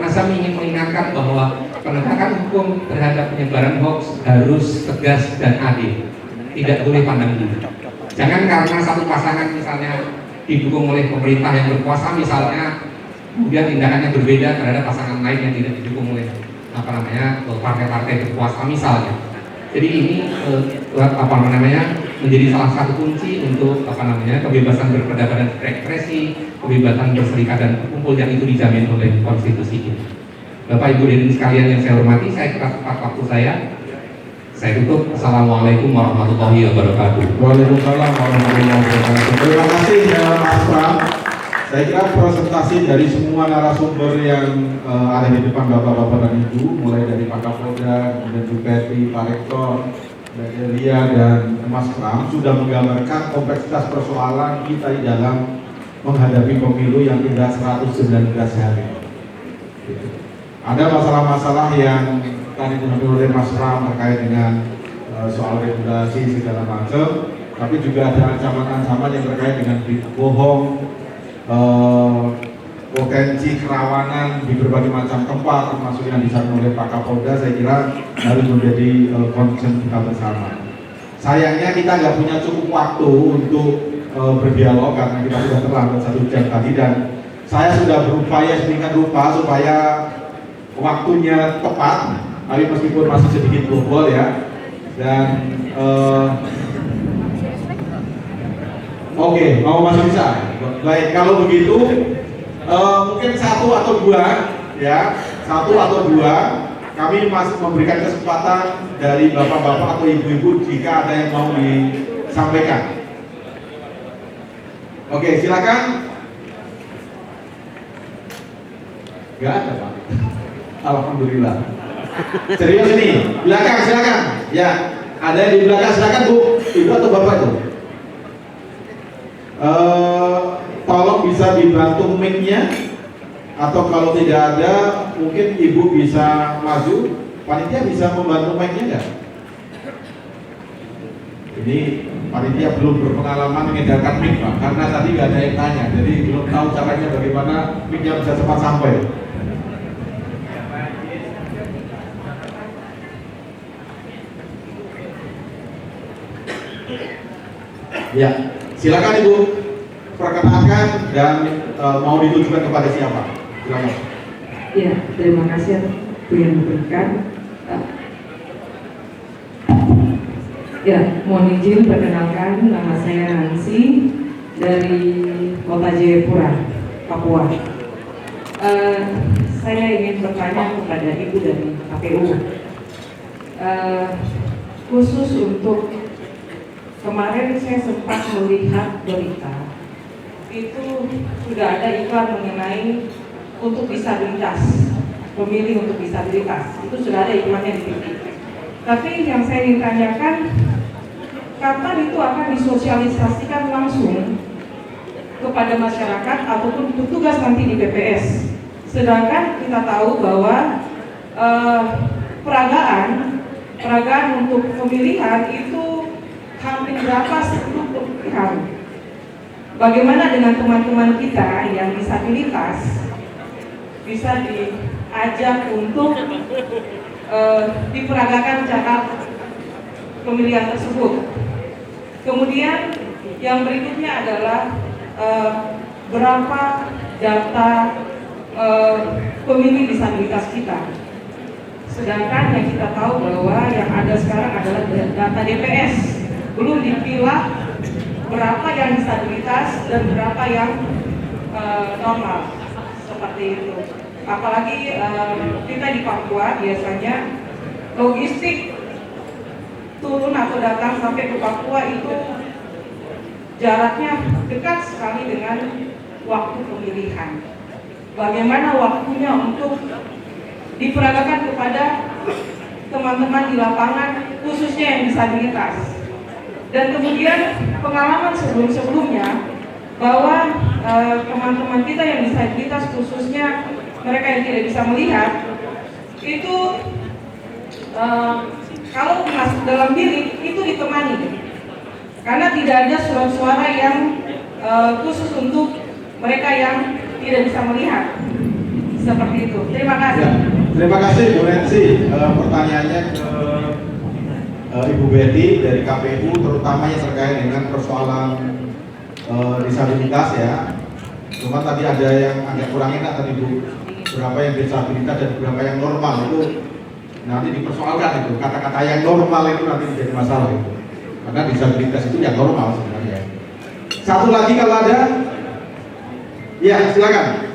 Komnas HAM ingin mengingatkan bahwa penegakan hukum terhadap penyebaran hoax harus tegas dan adil, tidak boleh pandang bulu. Jangan karena satu pasangan misalnya didukung oleh pemerintah yang berkuasa misalnya, kemudian tindakannya berbeda terhadap pasangan lain yang tidak didukung oleh partai-partai berkuasa misalnya. Jadi ini menjadi salah satu kunci untuk kebebasan berpendapat dan berekspresi, kebebasan berserikat dan berkumpul yang itu dijamin oleh konstitusi ini. Bapak Ibu hadirin sekalian yang saya hormati, saya kira tepat waktu saya tutup. Assalamualaikum warahmatullahi wabarakatuh. Waalaikumsalam warahmatullahi wabarakatuh. Terima kasih ya Mas Pram. Saya kira presentasi dari semua narasumber yang ada di depan Bapak-Bapak dan Ibu, mulai dari Pak Kapolda, kemudian Bu Peti, Pak Rektor, Mbak Delia, dan Mas Pram sudah menggambarkan kompleksitas persoalan kita di dalam menghadapi pemilu yang tinggal 119 hari. Ada masalah-masalah yang tadi disampaikan oleh Mas Pram terkait dengan soal regulasi segala macam, tapi juga ada ancaman-ancaman yang terkait dengan berita bohong, potensi kerawanan di berbagai macam tempat, termasuk yang disampaikan oleh Pak Kapolda. Saya kira harus menjadi concern kita bersama. Sayangnya kita nggak punya cukup waktu untuk berdialog karena kita sudah terlambat 1 jam tadi, dan saya sudah berupaya sedemikian rupa supaya waktunya tepat, tapi meskipun masih sedikit bobol ya. Dan oke, mau masuk bisa? Baik, kalau begitu mungkin 1 atau 2 ya, 1 atau 2 kami masih memberikan kesempatan dari bapak-bapak atau ibu-ibu jika ada yang mau disampaikan. Oke, silakan. Gak ada Pak. Alhamdulillah. Serius ini, belakang silakan. Ya, ada yang di belakang silakan Bu, ibu atau bapak itu. Tolong bisa dibantu mic-nya, atau kalau tidak ada mungkin ibu bisa maju, panitia bisa membantu mic-nya enggak? Ini panitia belum berpengalaman mengedarkan mic Pak, karena tadi nggak ada yang tanya, jadi belum tahu caranya bagaimana mic-nya bisa cepat sampai. Ya, silakan Ibu, perkenalkan dan mau ditujukan kepada siapa? Silakan. Ya, terima kasih Bu yang diberikan. Ya, mohon izin perkenalkan, nama saya Nancy dari Kota Jayapura, Papua. Saya ingin bertanya kepada Ibu dari KPU, khusus untuk kemarin saya sempat melihat berita itu sudah ada iklan mengenai untuk disabilitas, pemilih untuk disabilitas, itu sudah ada iklannya di TV. Tapi yang saya ingin tanyakan, kapan itu akan disosialisasikan langsung kepada masyarakat ataupun petugas nanti di PPS? Sedangkan kita tahu bahwa peragaan untuk pemilihan itu hampir berapa sebelum pemilihan. Bagaimana dengan teman-teman kita yang disabilitas bisa diajak untuk diperagakan cara pemilihan tersebut. Kemudian yang berikutnya adalah berapa data pemilih disabilitas kita. Sedangkan yang kita tahu bahwa yang ada sekarang adalah data DPS, belum dipilah berapa yang disabilitas dan berapa yang normal, seperti itu. Apalagi kita di Papua biasanya logistik turun atau datang sampai ke Papua itu jaraknya dekat sekali dengan waktu pemilihan. Bagaimana waktunya untuk diperagakan kepada teman-teman di lapangan, khususnya yang disabilitas. Dan kemudian pengalaman sebelum-sebelumnya bahwa teman-teman kita yang disabilitas, khususnya mereka yang tidak bisa melihat, itu kalau masuk dalam bilik itu ditemani, karena tidak ada surat suara yang khusus untuk mereka yang tidak bisa melihat. Seperti itu. Terima kasih. Ya, terima kasih Bu Nancy. Pertanyaannya ke Ibu Betty dari KPU, terutama yang terkait dengan persoalan disabilitas ya. Cuma tadi ada yang agak kurang enak tadi Bu, berapa yang disabilitas dan berapa yang normal itu nanti dipersoalkan itu. Kata-kata yang normal itu nanti menjadi masalah itu. Karena disabilitas itu yang normal sebenarnya. Satu lagi kalau ada, ya silakan.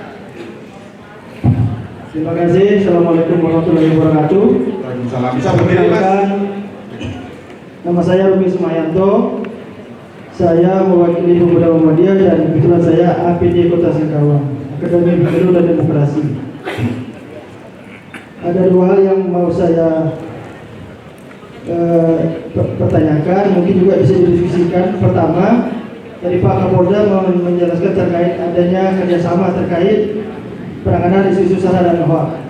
Terima kasih. Assalamualaikum warahmatullahi wabarakatuh. Waalaikumsalam. Bisa berdiri Mas? Nama saya Ruby Sumayanto. Saya mewakili Pemuda Muhammadiyah dan kebetulan saya APD Kota Singkawang, Akademi Pemilu dan Demokrasi. Ada dua hal yang mau saya pertanyakan, mungkin juga bisa didiskusikan. Pertama, dari Pak Kapolda menjelaskan terkait adanya kerjasama terkait penanganan isu-isu SARA dan hoak.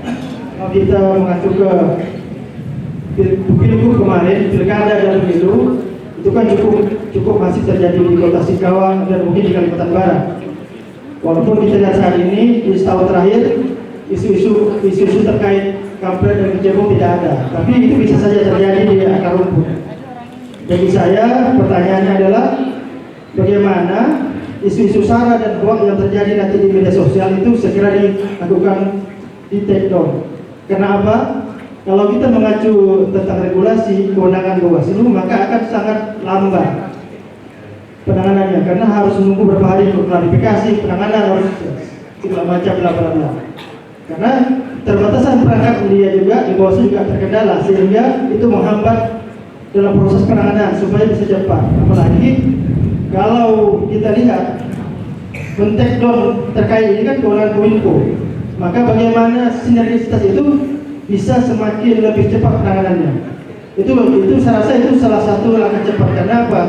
Kalau kita mengacu ke pilgub kemarin, pilkada dan pemilu, itu kan cukup masif terjadi di Kota Singkawang dan mungkin di Kalimantan Barat. Walaupun kita lihat saat ini di setahun terakhir isu-isu terkait kampret dan kecebong tidak ada, tapi itu bisa saja terjadi di akar rumput. Bagi saya pertanyaannya adalah bagaimana isu-isu SARA dan hoak yang terjadi nanti di media sosial itu segera dilakukan di take down. Karena apa? Kalau kita mengacu tentang regulasi kewenangan Bawaslu, maka akan sangat lambat penanganannya, karena harus menunggu beberapa hari untuk klarifikasi, penanganan harus segala macam bla bla bla. Karena terbatasan perangkat media juga di Bawaslu juga terkendala, sehingga itu menghambat dalam proses penanganan supaya bisa cepat. Apalagi kalau kita lihat men-take down terkait ini kan kewenangan Kominfo, maka bagaimana sinergisitas itu bisa semakin lebih cepat penanganannya. Itu saya rasa itu salah satu langkah cepat. Karena apa?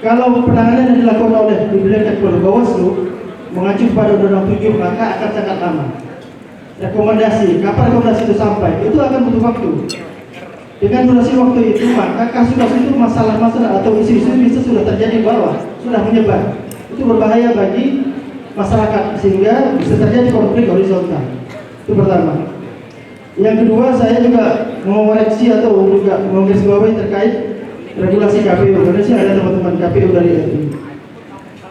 Kalau penanganan yang dilakukan oleh diberikan oleh Bawaslu mengacu pada Undang-Undang 7, maka akan sangat lama. Rekomendasi, kapan rekomendasi itu sampai, itu akan butuh waktu. Dengan durasi waktu itu, maka kasus-kasus itu masalah-masalah atau isu-isu bisa sudah terjadi di bawah, sudah menyebar. Itu berbahaya bagi masyarakat sehingga bisa terjadi konflik horizontal. Itu pertama. Yang kedua, saya juga mengoreksi atau juga menggarisbawahi terkait regulasi KPU. Karena sih ada teman-teman KPU dari RI.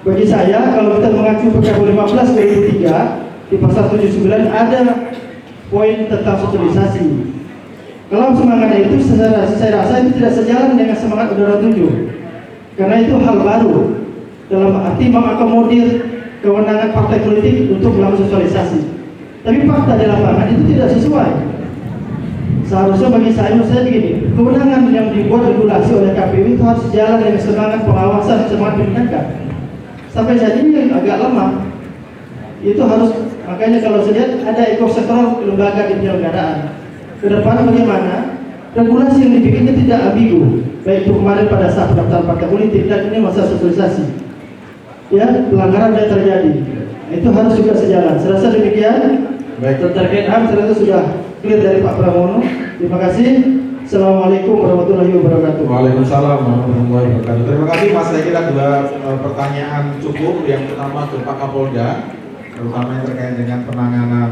Bagi saya, kalau kita mengacu PKPU 15/2003 di pasal 79 ada poin tentang sosialisasi. Kalau semangatnya itu saya rasa itu tidak sejalan dengan semangat Undang-Undang 7. Karena itu hal baru dalam arti mengakomodir kewenangan partai politik untuk melakukan sosialisasi. Tapi fakta di lapangan itu tidak sesuai. Seharusnya bagi saya, menurut saya begini, kewenangan yang dibuat regulasi oleh KPU itu harus sejalan dengan semangat pengawasan, semangat penindakan. Sampai saat ini agak lemah. Itu harus, makanya kalau saya lihat ada ekosektoral lembaga di penyelenggaraan. Kedepan bagaimana regulasi yang dibikin itu tidak ambigu, baik itu kemarin pada saat pendaftaran partai politik dan ini masa sosialisasi. Ya, pelanggaran yang terjadi. Nah, itu harus juga sejalan. Saya rasa demikian. Baik. Terkait saya rasa sudah clear dari Pak Pramono. Terima kasih. Assalamualaikum warahmatullahi wabarakatuh. Waalaikumsalam warahmatullahi wabarakatuh. Terima kasih Mas. Saya kira dua pertanyaan cukup. Yang pertama ke Pak Kapolda, terutama yang terkait dengan penanganan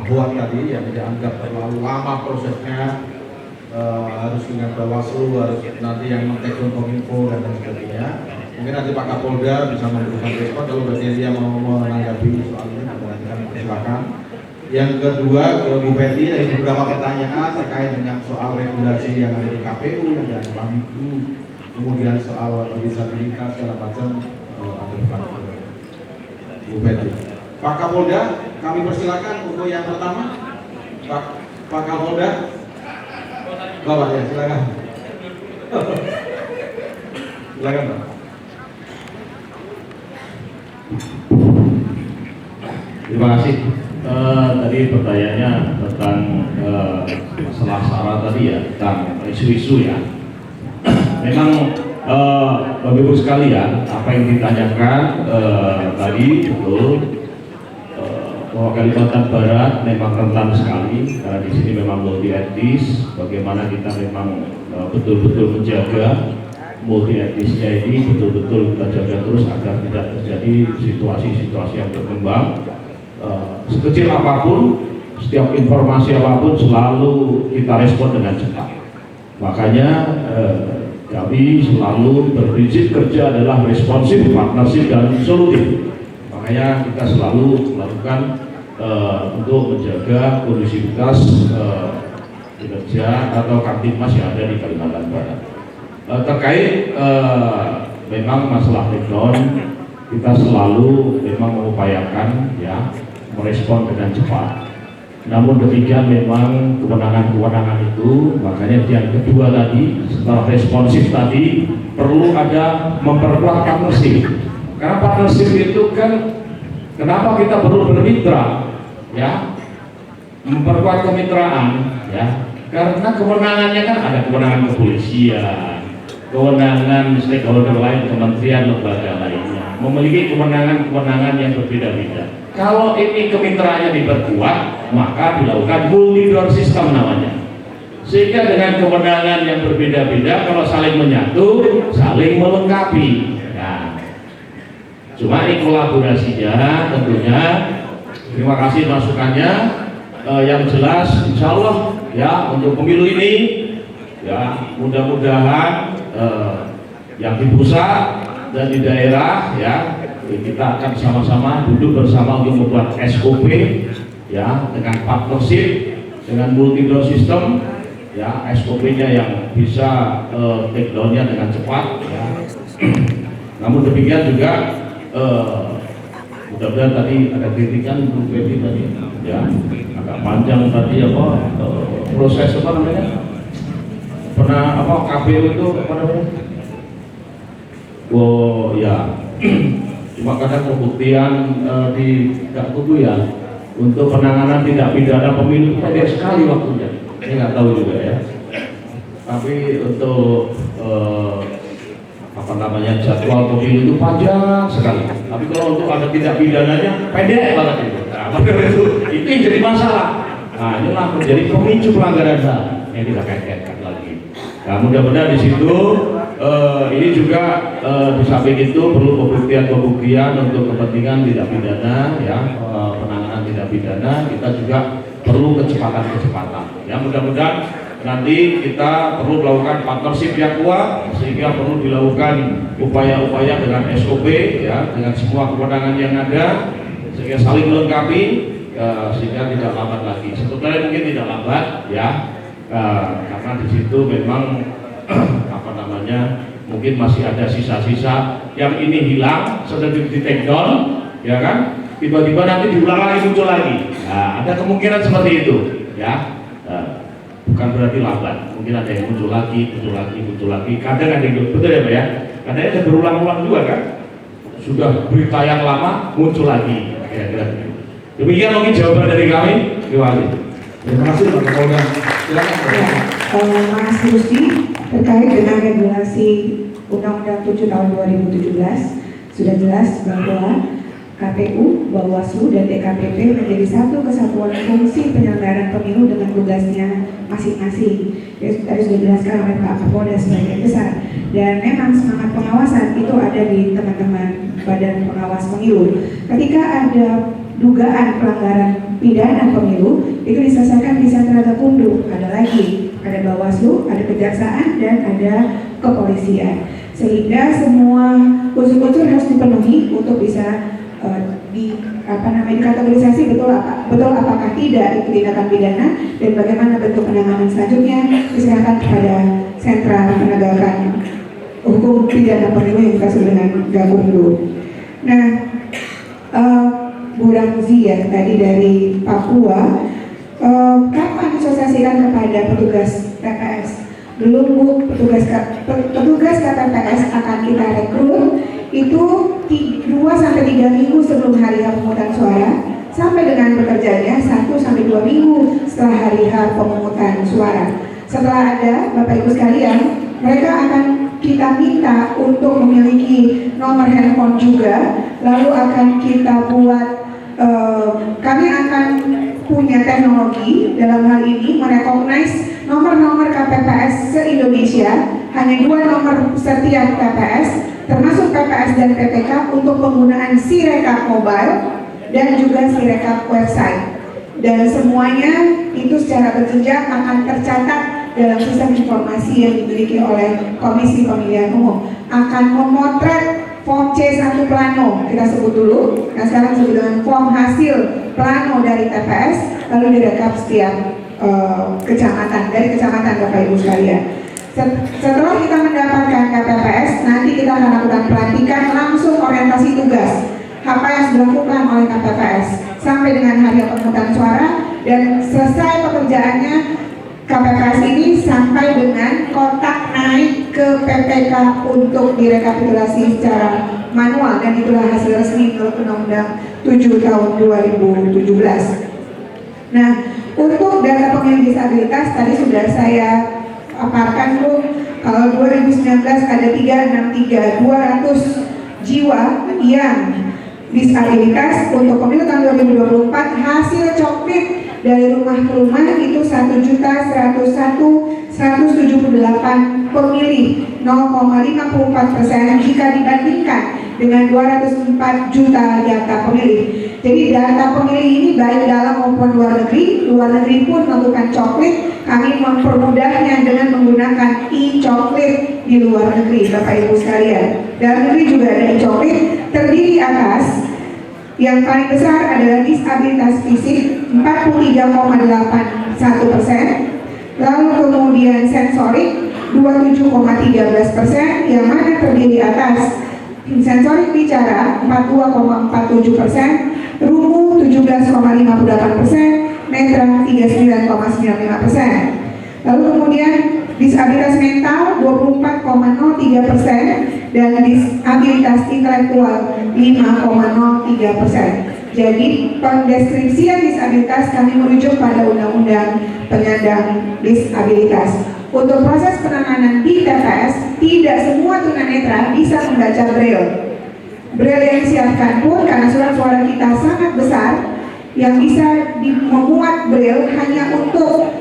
hoak tadi yang dianggap terlalu lama prosesnya, harus dengan Bawaslu, harus nanti yang men-take down Kominfo dan lain sebagainya. Mungkin nanti Pak Kapolda bisa memberikan respon kalau berarti dia mau menanggapi soal ini, silakan. Yang kedua, Bu Betty, dari beberapa pertanyaan terkait dengan soal regulasi yang ada di KPU dan Bawaslu, kemudian soal disabilitas segala macam, ada Bu Betty. Pak Kapolda, kami persilakan untuk yang pertama. Pak Kapolda, Bapak ya, silakan. Silakan Pak. Terima kasih. Tadi pertanyaannya tentang masalah SARA tadi ya, tentang isu-isu ya. Memang Bapak Ibu sekalian, apa yang ditanyakan tadi betul, bahwa Kalimantan Barat memang rentan sekali karena di sini memang multi etnis. Bagaimana kita memang betul-betul menjaga multi etnisnya ini, betul-betul kita jaga terus agar tidak terjadi situasi-situasi yang berkembang. sekecil apapun, setiap informasi apapun selalu kita respon dengan cepat. Makanya kami selalu berprinsip kerja adalah responsif, partnership, dan solutif. Makanya kita selalu melakukan untuk menjaga kondusivitas kinerja atau Kamtibmas yang ada di Kalimantan Barat. Terkait memang masalah takedown, kita selalu memang mengupayakan ya merespon dengan cepat. Namun demikian memang kewenangan-kewenangan itu, makanya yang kedua tadi setelah responsif tadi perlu ada memperkuat partnership. Karena partnership itu kan kenapa kita perlu bermitra ya, memperkuat kemitraan ya, karena kewenangannya kan ada kewenangan kepolisian, kewenangan stakeholder lain, kementerian, lembaga lainnya memiliki kewenangan-kewenangan yang berbeda-beda. Kalau ini kemitraannya diperkuat, maka dilakukan multi door system namanya. Sehingga dengan kewenangan yang berbeda-beda, kalau saling menyatu, saling melengkapi. Nah, cuma ini kolaborasinya tentunya. Terima kasih masukannya. Yang jelas, insya Allah ya untuk pemilu ini, ya mudah-mudahan yang di pusat dan di daerah ya kita akan sama-sama duduk bersama untuk membuat SOP ya dengan partnership, dengan multi door system ya, SOP-nya yang bisa take down-nya dengan cepat ya. Namun demikian juga mudah-mudahan tadi ada kritikan untuk Feby tadi ya, agak panjang tadi apa proses apa namanya, pernah apa KPU itu apa namanya, oh ya cuma kadang pembuktian tidak tutup ya untuk penanganan tindak pidana pemilu pendek sekali waktunya. Saya nggak tahu juga ya. Tapi untuk apa namanya jadwal pemilu itu panjang sekali. Tapi kalau untuk ada tindak pidananya pendek banget itu. Nah, itu yang jadi masalah. Nah, inilah menjadi pemicu pelanggaran HAM yang kita kaitkan lagi. Nah, mudah-mudahan di situ ini juga di samping itu perlu pembuktian untuk kepentingan tindak pidana ya, penanganan tindak pidana, kita juga perlu kecepatan. Ya, mudah-mudahan nanti kita perlu melakukan partnership yang kuat sehingga perlu dilakukan upaya-upaya dengan SOP ya, dengan semua kewenangan yang ada sehingga saling melengkapi sehingga tidak lambat lagi. Sebetulnya mungkin tidak lambat ya, karena di situ memang apa namanya mungkin masih ada sisa-sisa yang ini hilang sudah di take down ya kan, tiba-tiba nanti diulang lagi muncul lagi. Nah, ada kemungkinan seperti itu ya, bukan berarti lambat, mungkin ada yang muncul lagi kadang ada yang betul ya Pak ya, kadang ada berulang-ulang juga kan, sudah berita yang lama muncul lagi kira-kira. Demikian mungkin jawaban dari kami. Terima kasih. Terima kasih Pak Kapolda. Silakan. Mas Rusdi, terkait dengan regulasi Undang-Undang 7 tahun 2017 sudah jelas bahwa KPU, Bawaslu, dan DKPP menjadi satu kesatuan fungsi penyelenggaraan pemilu dengan tugasnya masing-masing. Tadi sudah dijelaskan oleh Pak Kapolda sebagian besar. Dan memang semangat pengawasan itu ada di teman-teman Badan Pengawas Pemilu. Ketika ada dugaan pelanggaran pidana pemilu, itu diselesaikan di Sentra Gakumdu. Ada Bawaslu, ada Kejaksaan, dan ada Kepolisian. Sehingga semua unsur-unsur harus dipenuhi untuk bisa dikategorisasi betul apakah tidak itu tindakan pidana dan bagaimana bentuk penanganan selanjutnya diserahkan kepada Sentra Penegakan Hukum Pidana Pemilu yang kita sebut dengan Gakumdu. Nah, Bu Ramzi ya tadi dari Papua, kapan disosialisasikan kepada petugas TPS? Belum Bu, petugas KPPS akan kita rekrut itu 2-3 minggu sebelum hari H pemungutan suara, sampai dengan bekerjanya 1-2 minggu setelah hari H pemungutan suara. Setelah ada Bapak Ibu sekalian, mereka akan kita minta untuk memiliki nomor handphone juga, lalu akan kita buat, kami akan punya teknologi dalam hal ini merecognize nomor-nomor KPPS se-Indonesia, hanya 2 nomor setiap TPS, termasuk PPS dan PPK untuk penggunaan Sirekap Mobile dan juga Sirekap website. Dan semuanya itu secara berjenjang akan tercatat dalam sistem informasi yang dimiliki oleh Komisi Pemilihan Umum. Akan memotret form C1 plano, kita sebut dulu. Nah sekarang disebut dengan form hasil plano dari TPS, lalu direkap setiap kecamatan, dari kecamatan Bapak Ibu sekalian. Setelah kita mendapatkan KPPS, nanti kita akan lakukan pelantikan langsung orientasi tugas apa yang sudah dilakukan oleh KPPS sampai dengan hari pemungutan suara, dan selesai pekerjaannya KPPS ini sampai dengan kotak naik ke PPK untuk direkapitulasi secara manual, dan itulah hasil resmi menurut Undang-Undang 7 tahun 2017. Nah, untuk data pemilih disabilitas tadi sudah saya paparkan Bu, kalau 2019 ada 200 jiwa yang disabilitas. Untuk pemilu tahun 2024 hasil coklit dari rumah ke rumah itu 1.101.178 pemilih, 0,54% jika dibandingkan dengan 204 juta data pemilih. Jadi data pemilih ini baik dalam maupun luar negeri pun melakukan coklit. Kami mempermudahnya dengan menggunakan e-coklit di luar negeri, Bapak Ibu sekalian. Dalam negeri juga ada e-coklit, terdiri atas yang paling besar adalah disabilitas fisik 43,81%, lalu kemudian sensorik 27,13%, yang mana terdiri atas sensorik bicara 42,47%, rumu 17,58%, netra 39,95%. Lalu kemudian disabilitas mental 24,03% dan disabilitas intelektual 5,03%. Jadi pendeskripsian disabilitas kami merujuk pada Undang-Undang Penyandang Disabilitas. Untuk proses penanganan di TPS, tidak semua tunanetra bisa membaca braille. Braille yang disiapkan pun karena surat suara kita sangat besar, yang bisa memuat braille hanya untuk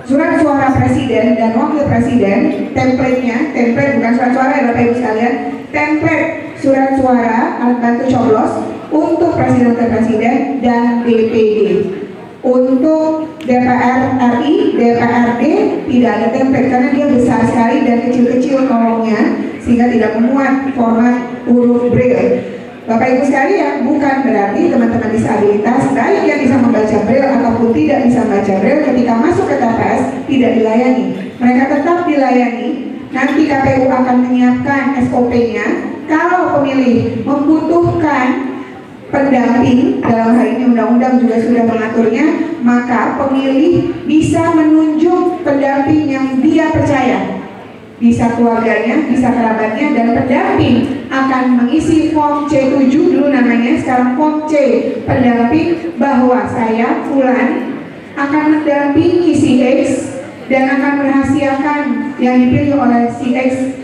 surat suara presiden dan wakil presiden, template-nya, template bukan surat suara ya Bapak Ibu sekalian, template surat suara alat bantu coblos untuk presiden wakil presiden dan DPD. Untuk DPR RI, DPRD tidak ada template karena dia besar sekali dan kecil-kecil kolomnya sehingga tidak memuat format huruf braille. Bapak Ibu sekalian, bukan berarti teman-teman disabilitas baik yang bisa membaca braille ataupun tidak bisa membaca braille ketika masuk ke TPS tidak dilayani. Mereka tetap dilayani. Nanti KPU akan menyiapkan SOP-nya. Kalau pemilih membutuhkan pendamping, dalam hal ini undang-undang juga sudah mengaturnya, maka pemilih bisa menunjuk pendamping yang dia percaya, bisa keluarganya, bisa kerabatnya, dan pendamping akan mengisi form C7 dulu namanya, sekarang form C pendamping, bahwa saya Fulan akan mendampingi si X dan akan merahasiakan yang dipilih oleh si X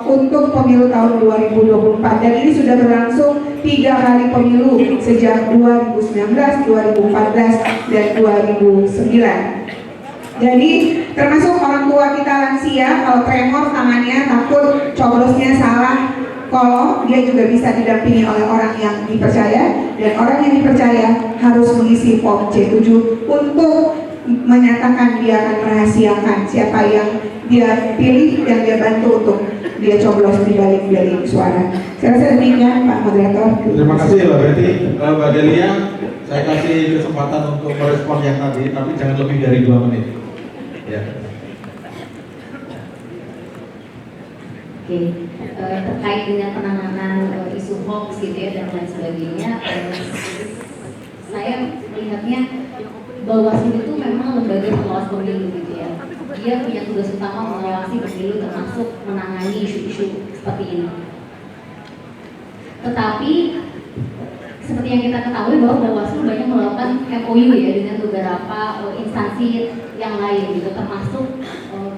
untuk pemilu tahun 2024, dan ini sudah berlangsung 3 kali pemilu sejak 2019, 2014, dan 2009. Jadi termasuk orang tua kita lansia, kalau tremor tangannya takut coblosnya salah kolom, dia juga bisa didampingi oleh orang yang dipercaya, dan orang yang dipercaya harus mengisi form C7 untuk menyatakan dia akan merahasiakan siapa yang dia pilih dan dia bantu untuk dia coblos di balik bilik suara. Saya rasa demikian Pak Moderator. Terima kasih Mbak Betty. Mbak Delia, saya kasih kesempatan untuk merespon yang tadi, tapi jangan lebih dari 2 menit. Ya. Oke, terkait dengan penanganan isu hoax gitu ya dan lain sebagainya, saya melihatnya Bawaslu itu memang lembaga pengawas pemilu gitu ya. Dia punya tugas utama mengawasi pemilu termasuk menangani isu-isu seperti ini. Tetapi seperti yang kita ketahui bahwa Bawaslu banyak melakukan MOU ya dengan beberapa instansi yang lain gitu, termasuk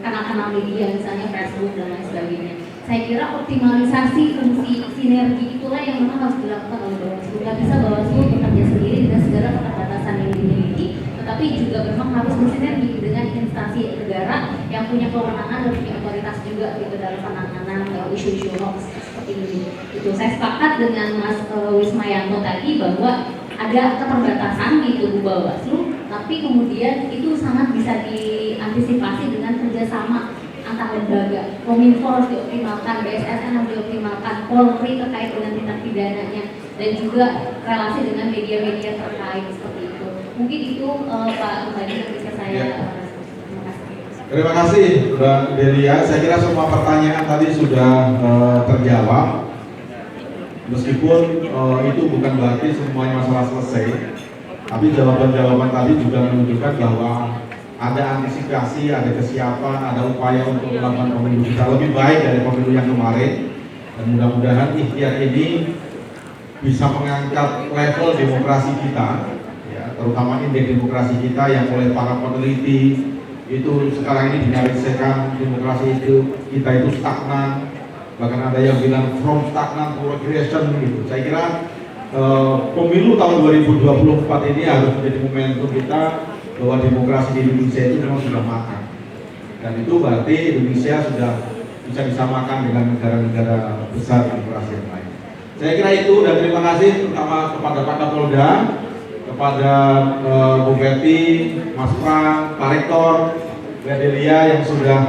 kanal-kanal media misalnya Facebook dan lain sebagainya. Saya kira optimalisasi fungsi sinergi itulah yang memang harus dilakukan oleh Bawaslu. Tidak bisa Bawaslu bekerja sendiri dengan segala keterbatasan yang dimiliki, tetapi juga memang harus bersinergi dengan instansi negara yang punya kewenangan dan punya otoritas juga gitu dalam penanganan isu-isu hoax seperti ini. Itu saya sepakat dengan Mas Wismayanto tadi bahwa ada keterbatasan di tubuh Bawaslu, tapi kemudian itu sangat bisa diantisipasi dengan kerjasama antar lembaga. Kominfo harus dioptimalkan, BSSN harus dioptimalkan, Polri terkait dengan tindak pidananya, dan juga relasi dengan media-media terkait seperti itu. Mungkin itu Pak Bupati yang bisa saya terima kasih. Terima kasih Mbak Delia. Saya kira semua pertanyaan tadi sudah terjawab. Meskipun itu bukan berarti semuanya masalah selesai, tapi jawaban-jawaban tadi juga menunjukkan bahwa ada antisipasi, ada kesiapan, ada upaya untuk melakukan pemilu kita lebih baik dari pemilu yang kemarin. Dan mudah-mudahan ikhtiar ini bisa mengangkat level demokrasi kita, ya, terutama indeks demokrasi kita yang oleh para peneliti itu sekarang ini dinarasikan demokrasi itu kita itu stagnan, bahkan ada yang bilang from stagnan to regression gitu. Saya kira pemilu tahun 2024 ini harus menjadi momentum kita bahwa demokrasi di Indonesia itu memang sudah makan, dan itu berarti Indonesia sudah bisa disamakan dengan negara-negara besar demokrasi yang lain. Saya kira itu, dan terima kasih terutama kepada Pak Kapolda, kepada Bu Betty, Mas Pram, Pak Rektor, Mbak Delia yang sudah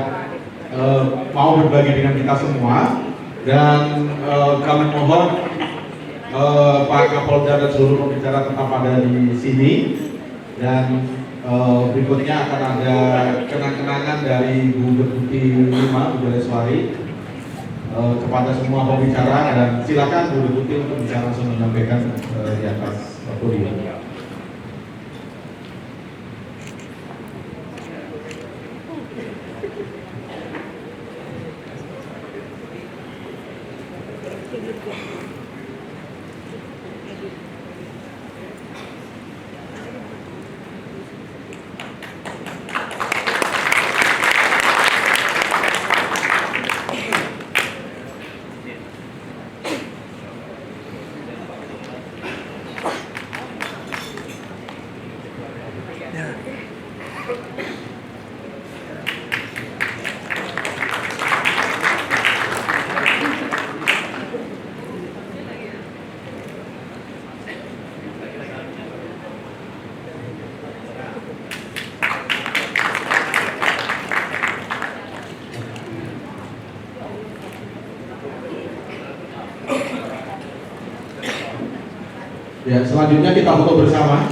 mau berbagi dengan kita semua, dan kami mohon Pak Kapolda dan seluruh pembicara tetap ada di sini, dan berikutnya akan ada kenang-kenangan dari Bu Deputi 5, Bu Jaleswari, kepada semua pembicara, dan silakan Bu Deputi untuk bisa langsung menyampaikan di atas podium. Ya, selanjutnya kita foto bersama.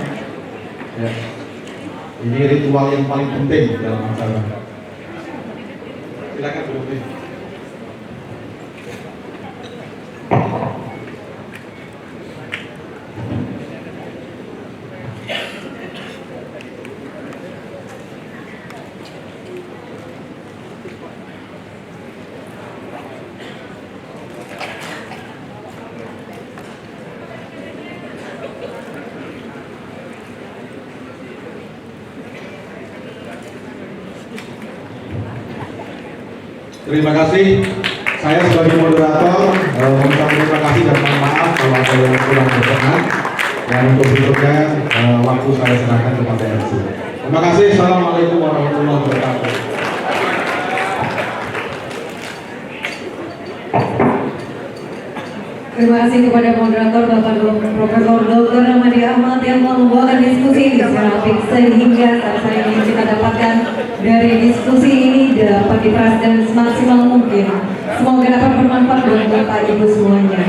Ya. Ini ritual yang paling penting dalam acara. Silakan Bu Deputi. Terima kasih. Saya sebagai moderator mengucapkan terima kasih dan mohon maaf kalau ada yang kurang berkenan. Dan untuk berikutnya waktu saya serahkan kepada MC. Terima kasih. Assalamualaikum warahmatullahi wabarakatuh. Terima kasih kepada moderator Bapak Profesor Dr. Ramadi Ahmad yang telah membawakan diskusi ini secara apik, sehingga saya ingin kita dapatkan dari diskusi ini dapat diperas dan semaksimal mungkin. Semoga dapat bermanfaat buat Bapak Ibu semuanya.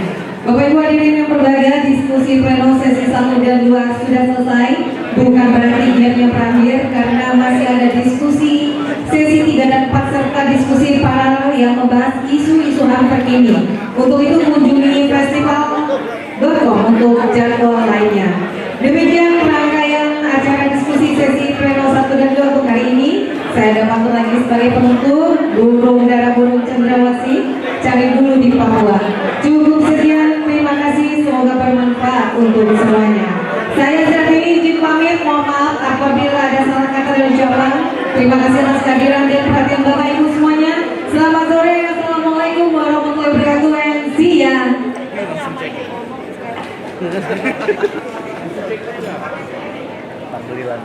Bapak Ibu hadirin yang berbahagia, diskusi pleno sesi 1 dan 2 sudah selesai. Bukan berarti diamnya berakhir, karena masih ada diskusi sesi 3 dan 4 serta diskusi paralel yang membahas isu-isu HAM terkini. Untuk itu kunjungi festival.com untuk jadwal lainnya. Demikian rangkaian acara diskusi sesi pleno 1 dan 2 untuk hari ini. Saya dapat lagi sebagai penutur, burung dara burung cendrawasih, cari dulu di Papua. Cukup sekian, terima kasih, semoga bermanfaat untuk semuanya. Saya Zafini izin pamit, mohon maaf apabila ada salah kata dan ucapan. Terima kasih atas kehadiran dan perhatian Bapak Ibu semuanya. Selamat sore, assalamualaikum warahmatullahi wabarakatuh, and see ya. Alhamdulillah.